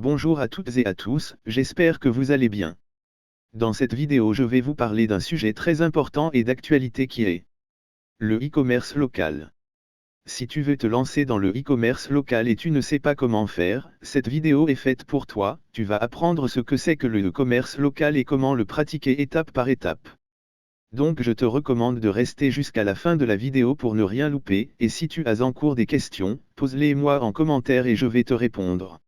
Bonjour à toutes et à tous, j'espère que vous allez bien. Dans cette vidéo je vais vous parler d'un sujet très important et d'actualité qui est le e-commerce local. Si tu veux te lancer dans le e-commerce local et tu ne sais pas comment faire, cette vidéo est faite pour toi, tu vas apprendre ce que c'est que le e-commerce local et comment le pratiquer étape par étape. Donc je te recommande de rester jusqu'à la fin de la vidéo pour ne rien louper, et si tu as en cours des questions, pose-les-moi en commentaire et je vais te répondre.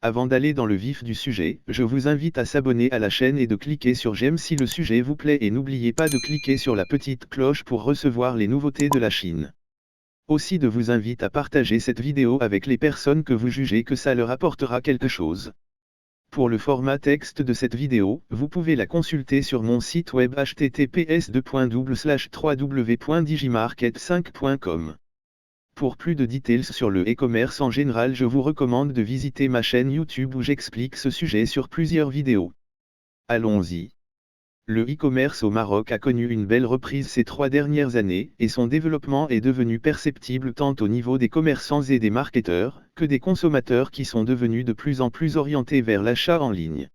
Avant d'aller dans le vif du sujet, je vous invite à s'abonner à la chaîne et de cliquer sur j'aime si le sujet vous plaît et n'oubliez pas de cliquer sur la petite cloche pour recevoir les nouveautés de la Chine. Aussi je vous invite à partager cette vidéo avec les personnes que vous jugez que ça leur apportera quelque chose. Pour le format texte de cette vidéo, vous pouvez la consulter sur mon site web https://www.digimarket5.com. Pour plus de details sur le e-commerce en général, je vous recommande de visiter ma chaîne YouTube où j'explique ce sujet sur plusieurs vidéos. Allons-y. Le e-commerce au Maroc a connu une belle reprise ces 3 dernières années, et son développement est devenu perceptible tant au niveau des commerçants et des marketeurs, que des consommateurs qui sont devenus de plus en plus orientés vers l'achat en ligne.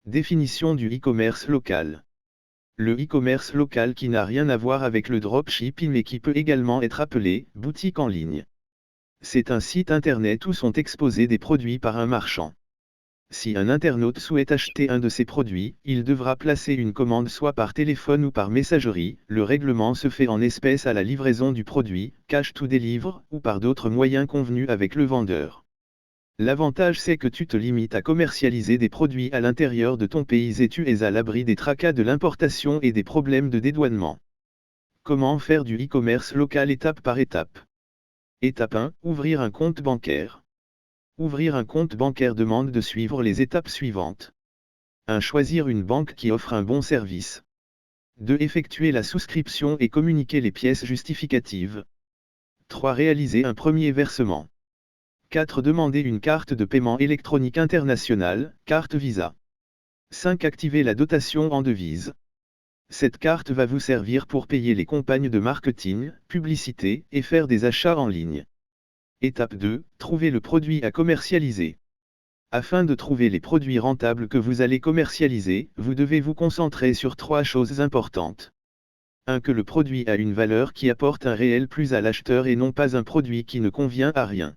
Définition du e-commerce local. Le e-commerce local qui n'a rien à voir avec le dropshipping mais qui peut également être appelé boutique en ligne. C'est un site internet où sont exposés des produits par un marchand. Si un internaute souhaite acheter un de ces produits, il devra placer une commande soit par téléphone ou par messagerie. Le règlement se fait en espèces à la livraison du produit, cash to deliver, ou par d'autres moyens convenus avec le vendeur. L'avantage c'est que tu te limites à commercialiser des produits à l'intérieur de ton pays et tu es à l'abri des tracas de l'importation et des problèmes de dédouanement. Comment faire du e-commerce local étape par étape? Étape 1, ouvrir un compte bancaire. Ouvrir un compte bancaire demande de suivre les étapes suivantes. 1. Choisir une banque qui offre un bon service. 2. Effectuer la souscription et communiquer les pièces justificatives. 3. Réaliser un premier versement. 4. Demander une carte de paiement électronique internationale, carte Visa. 5. Activer la dotation en devise. Cette carte va vous servir pour payer les campagnes de marketing, publicité, et faire des achats en ligne. Étape 2, trouver le produit à commercialiser. Afin de trouver les produits rentables que vous allez commercialiser, vous devez vous concentrer sur 3 choses importantes. 1. Que le produit a une valeur qui apporte un réel plus à l'acheteur et non pas un produit qui ne convient à rien.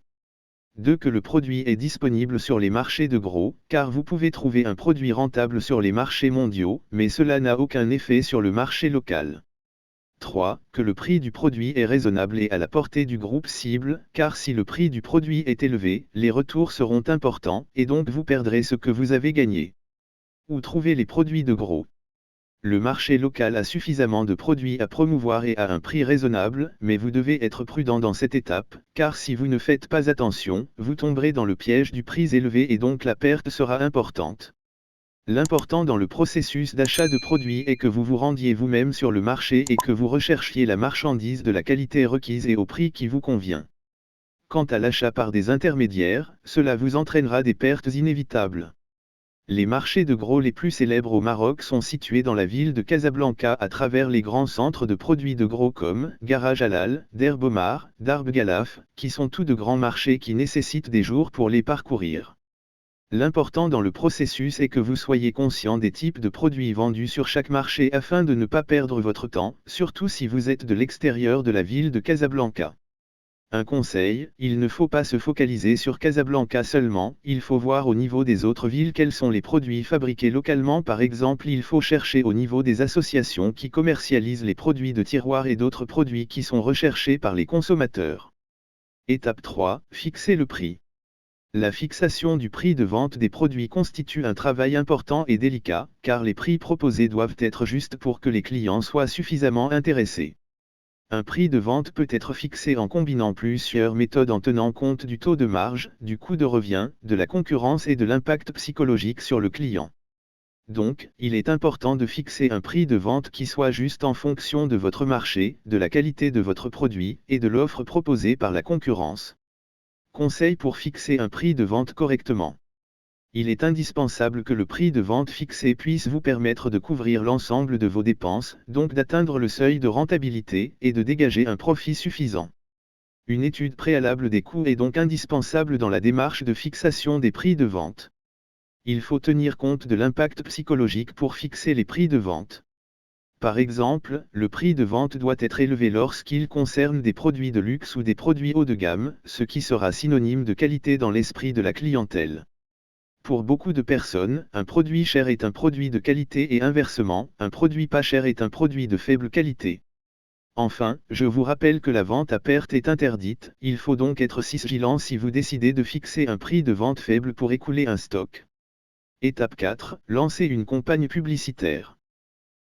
2. Que le produit est disponible sur les marchés de gros, car vous pouvez trouver un produit rentable sur les marchés mondiaux, mais cela n'a aucun effet sur le marché local. 3. Que le prix du produit est raisonnable et à la portée du groupe cible, car si le prix du produit est élevé, les retours seront importants, et donc vous perdrez ce que vous avez gagné. Où trouver les produits de gros? Le marché local a suffisamment de produits à promouvoir et à un prix raisonnable, mais vous devez être prudent dans cette étape, car si vous ne faites pas attention, vous tomberez dans le piège du prix élevé et donc la perte sera importante. L'important dans le processus d'achat de produits est que vous vous rendiez vous-même sur le marché et que vous recherchiez la marchandise de la qualité requise et au prix qui vous convient. Quant à l'achat par des intermédiaires, cela vous entraînera des pertes inévitables. Les marchés de gros les plus célèbres au Maroc sont situés dans la ville de Casablanca à travers les grands centres de produits de gros comme Garage Halal, Derb Omar, Darb Galaf, qui sont tous de grands marchés qui nécessitent des jours pour les parcourir. L'important dans le processus est que vous soyez conscient des types de produits vendus sur chaque marché afin de ne pas perdre votre temps, surtout si vous êtes de l'extérieur de la ville de Casablanca. Un conseil, il ne faut pas se focaliser sur Casablanca seulement, il faut voir au niveau des autres villes quels sont les produits fabriqués localement. Par exemple, il faut chercher au niveau des associations qui commercialisent les produits de tiroir et d'autres produits qui sont recherchés par les consommateurs. Étape 3, fixer le prix. La fixation du prix de vente des produits constitue un travail important et délicat, car les prix proposés doivent être justes pour que les clients soient suffisamment intéressés. Un prix de vente peut être fixé en combinant plusieurs méthodes en tenant compte du taux de marge, du coût de revient, de la concurrence et de l'impact psychologique sur le client. Donc, il est important de fixer un prix de vente qui soit juste en fonction de votre marché, de la qualité de votre produit, et de l'offre proposée par la concurrence. Conseil pour fixer un prix de vente correctement. Il est indispensable que le prix de vente fixé puisse vous permettre de couvrir l'ensemble de vos dépenses, donc d'atteindre le seuil de rentabilité et de dégager un profit suffisant. Une étude préalable des coûts est donc indispensable dans la démarche de fixation des prix de vente. Il faut tenir compte de l'impact psychologique pour fixer les prix de vente. Par exemple, le prix de vente doit être élevé lorsqu'il concerne des produits de luxe ou des produits haut de gamme, ce qui sera synonyme de qualité dans l'esprit de la clientèle. Pour beaucoup de personnes, un produit cher est un produit de qualité et inversement, un produit pas cher est un produit de faible qualité. Enfin, je vous rappelle que la vente à perte est interdite, il faut donc être vigilant si vous décidez de fixer un prix de vente faible pour écouler un stock. Étape 4, lancer une campagne publicitaire.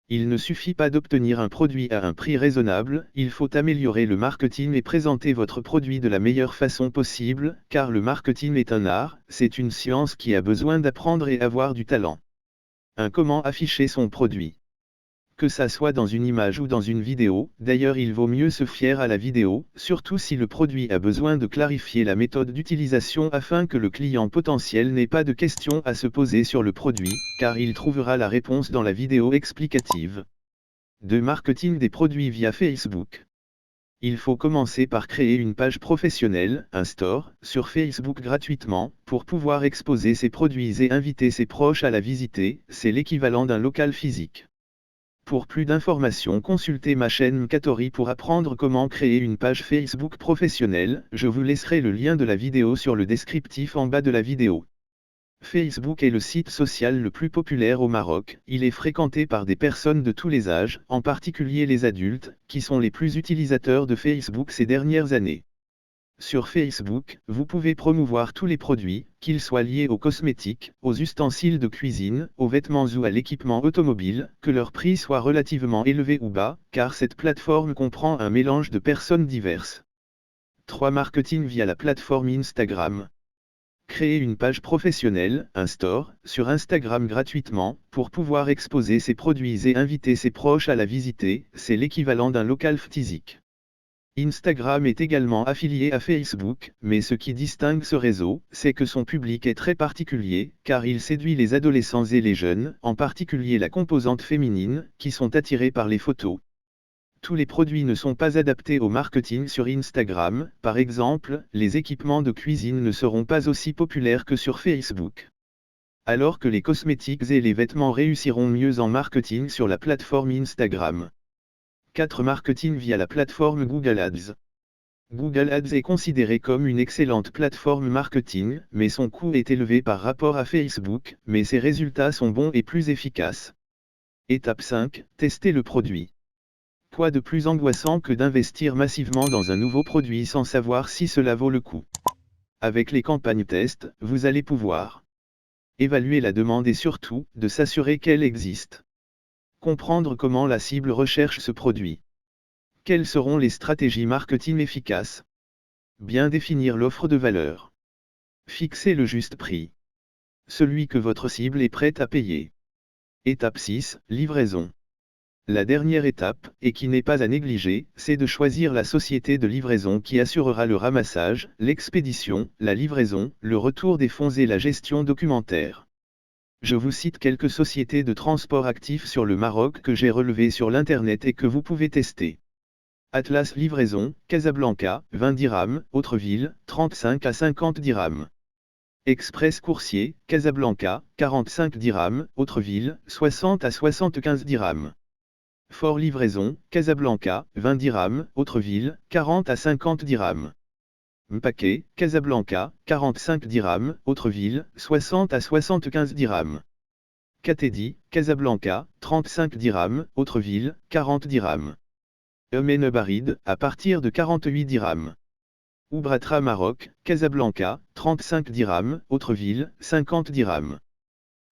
Il ne suffit pas d'obtenir un produit à un prix raisonnable, il faut améliorer le marketing et présenter votre produit de la meilleure façon possible, car le marketing est un art, c'est une science qui a besoin d'apprendre et avoir du talent. Comment afficher son produit? Que ça soit dans une image ou dans une vidéo, d'ailleurs il vaut mieux se fier à la vidéo, surtout si le produit a besoin de clarifier la méthode d'utilisation afin que le client potentiel n'ait pas de questions à se poser sur le produit, car il trouvera la réponse dans la vidéo explicative. 2. Marketing des produits via Facebook. Il faut commencer par créer une page professionnelle, un store, sur Facebook gratuitement, pour pouvoir exposer ses produits et inviter ses proches à la visiter, c'est l'équivalent d'un local physique. Pour plus d'informations, consultez ma chaîne Mkatori pour apprendre comment créer une page Facebook professionnelle, je vous laisserai le lien de la vidéo sur le descriptif en bas de la vidéo. Facebook est le site social le plus populaire au Maroc, il est fréquenté par des personnes de tous les âges, en particulier les adultes, qui sont les plus utilisateurs de Facebook ces dernières années. Sur Facebook, vous pouvez promouvoir tous les produits, qu'ils soient liés aux cosmétiques, aux ustensiles de cuisine, aux vêtements ou à l'équipement automobile, que leur prix soit relativement élevé ou bas, car cette plateforme comprend un mélange de personnes diverses. 3. Marketing via la plateforme Instagram. Créer une page professionnelle, un store, sur Instagram gratuitement, pour pouvoir exposer ses produits et inviter ses proches à la visiter, c'est l'équivalent d'un local physique. Instagram est également affilié à Facebook, mais ce qui distingue ce réseau, c'est que son public est très particulier, car il séduit les adolescents et les jeunes, en particulier la composante féminine, qui sont attirés par les photos. Tous les produits ne sont pas adaptés au marketing sur Instagram, par exemple, les équipements de cuisine ne seront pas aussi populaires que sur Facebook. Alors que les cosmétiques et les vêtements réussiront mieux en marketing sur la plateforme Instagram. 4. Marketing via la plateforme Google Ads. Google Ads est considéré comme une excellente plateforme marketing, mais son coût est élevé par rapport à Facebook, mais ses résultats sont bons et plus efficaces. Étape 5. Tester le produit. Quoi de plus angoissant que d'investir massivement dans un nouveau produit sans savoir si cela vaut le coup? Avec les campagnes test, vous allez pouvoir évaluer la demande et surtout, de s'assurer qu'elle existe. Comprendre comment la cible recherche ce produit. Quelles seront les stratégies marketing efficaces? Bien définir l'offre de valeur. Fixer le juste prix. Celui que votre cible est prête à payer. Étape 6, livraison. La dernière étape, et qui n'est pas à négliger, c'est de choisir la société de livraison qui assurera le ramassage, l'expédition, la livraison, le retour des fonds et la gestion documentaire. Je vous cite quelques sociétés de transport actifs sur le Maroc que j'ai relevées sur l'internet et que vous pouvez tester. Atlas Livraison, Casablanca, 20 dirhams, Autreville, 35 à 50 dirhams. Express Coursier, Casablanca, 45 dirhams, Autreville, 60 à 75 dirhams. Fort Livraison, Casablanca, 20 dirhams, Autreville, 40 à 50 dirhams. Mpaquet, Casablanca, 45 dirhams, Autreville, 60 à 75 dirhams. Katedi, Casablanca, 35 dirhams, Autreville, 40 dirhams. Barid, à partir de 48 dirhams. Oubratra Maroc, Casablanca, 35 dirhams, Autreville, 50 dirhams.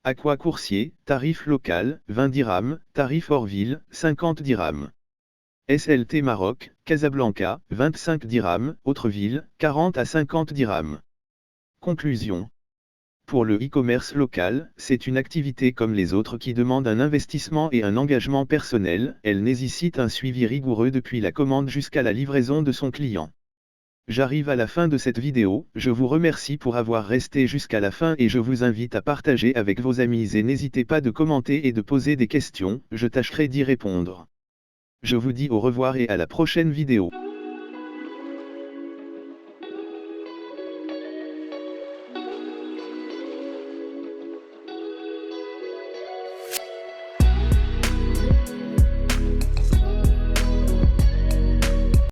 Aqua Coursier, tarif local, 20 dirhams, tarif hors ville, 50 dirhams. SLT Maroc, Casablanca, 25 dirhams, Autreville, 40 à 50 dirhams. Conclusion. Pour le e-commerce local, c'est une activité comme les autres qui demande un investissement et un engagement personnel, elle nécessite un suivi rigoureux depuis la commande jusqu'à la livraison de son client. J'arrive à la fin de cette vidéo, je vous remercie pour avoir resté jusqu'à la fin et je vous invite à partager avec vos amis et n'hésitez pas de commenter et de poser des questions, je tâcherai d'y répondre. Je vous dis au revoir et à la prochaine vidéo.